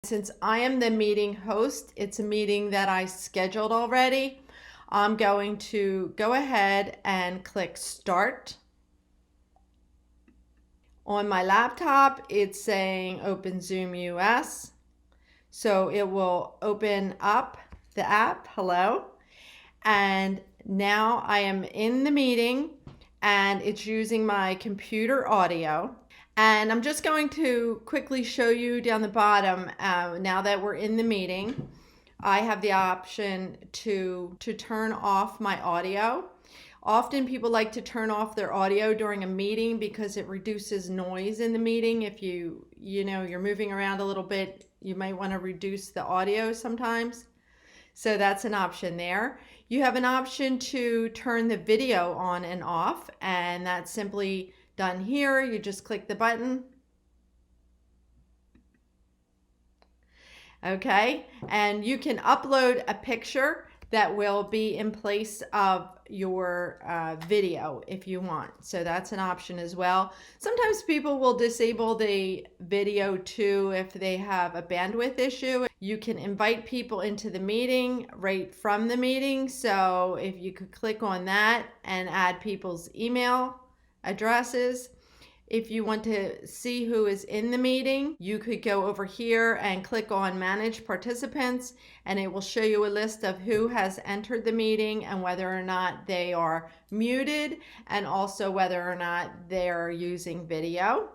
Since I am the meeting host, it's a meeting that I scheduled already. I'm going to go ahead and click Start. On my laptop, it's saying Open Zoom US. So it will open up the app, hello. And now I am in the meeting and it's using my computer audio. And I'm just going to quickly show you down the bottom, now that we're in the meeting, I have the option to turn off my audio. Often people like to turn off their audio during a meeting because it reduces noise in the meeting. If you're moving around a little bit, you might want to reduce the audio sometimes. So that's an option there. You have an option to turn the video on and off, and that's simply done here. You just click the button. Okay, and you can upload a picture that will be in place of your video if you want. So that's an option as well. Sometimes people will disable the video too if they have a bandwidth issue. You can invite people into the meeting right from the meeting. So if you could click on that and add people's email addresses. If you want to see who is in the meeting, you could go over here and click on Manage Participants, and it will show you a list of who has entered the meeting and whether or not they are muted, and also whether or not they're using video.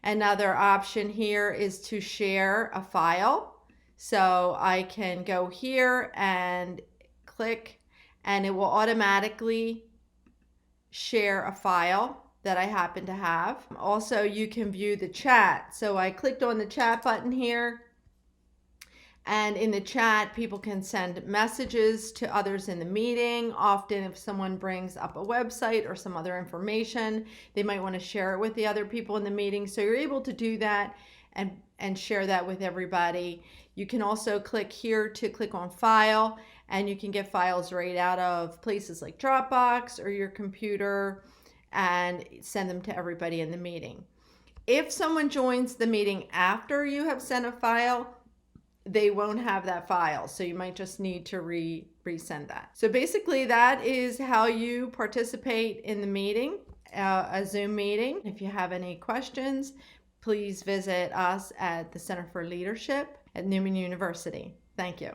Another option here is to share a file. So I can go here and click, and it will automatically share a file that I happen to have. Also, you can view the chat. So I clicked on the chat button here, and in the chat, people can send messages to others in the meeting. Often if someone brings up a website or some other information, they might want to share it with the other people in the meeting. So you're able to do that and share that with everybody. You can also click here to click on File, and you can get files right out of places like Dropbox or your computer and send them to everybody in the meeting. If someone joins the meeting after you have sent a file, they won't have that file. So you might just need to resend that. So basically that is how you participate in the meeting, a Zoom meeting. If you have any questions, please visit us at the Center for Leadership at Neumann University. Thank you.